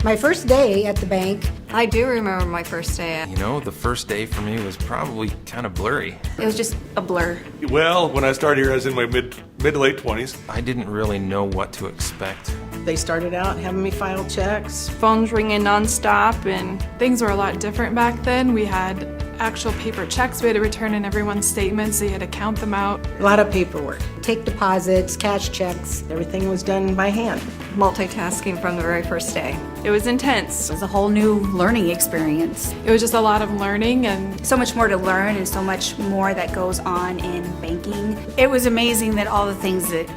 My first day at the bank, I do remember my first day. You know, the first day for me was probably kind of blurry. It was just a blur. Well, when I started here, I was in my mid to late 20s. I didn't really know what to expect. They started out having me file checks. Phones ringing nonstop, and things were a lot different back then. We had actual paper checks we had to return in everyone's statements, so you had to count them out. A lot of paperwork. take deposits, cash checks. Everything was done by hand. Multitasking from the very first day. It was intense. It was a whole new learning experience. It was just a lot of learning and So much more to learn and so much more that goes on in banking. It was amazing that all the things that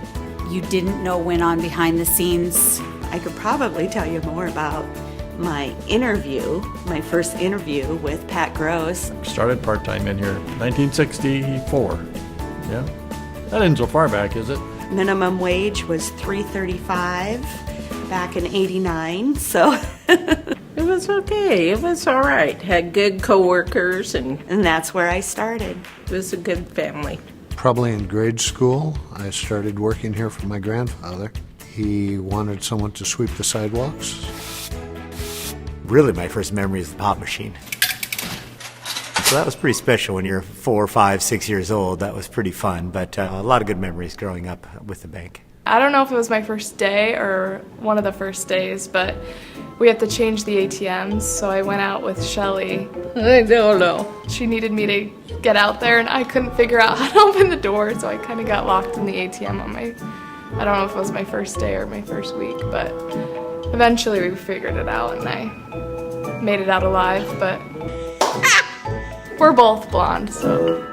you didn't know went on behind the scenes. I could probably tell you more about my first interview with Pat Gross. Started part-time in here 1964. Yeah. That isn't so far back, is it? Minimum wage was $3.35 back in '89, so It was okay. It was all right. Had good coworkers, and and that's where I started. it was a good family. Probably in grade school, I started working here for my grandfather. He wanted someone to sweep the sidewalks. Really, my first memory is the pop machine. So that was pretty special when you're 4, 5, 6 years old. That was pretty fun, but a lot of good memories growing up with the bank. I don't know if it was my first day or one of the first days, but we had to change the ATMs, so I went out with Shelly. I don't know. She needed me to get out there, and I couldn't figure out how to open the door, so I kind of got locked in the ATM on I don't know if it was my first day or my first week, but eventually we figured it out, and I made it out alive, but we're both blonde, so.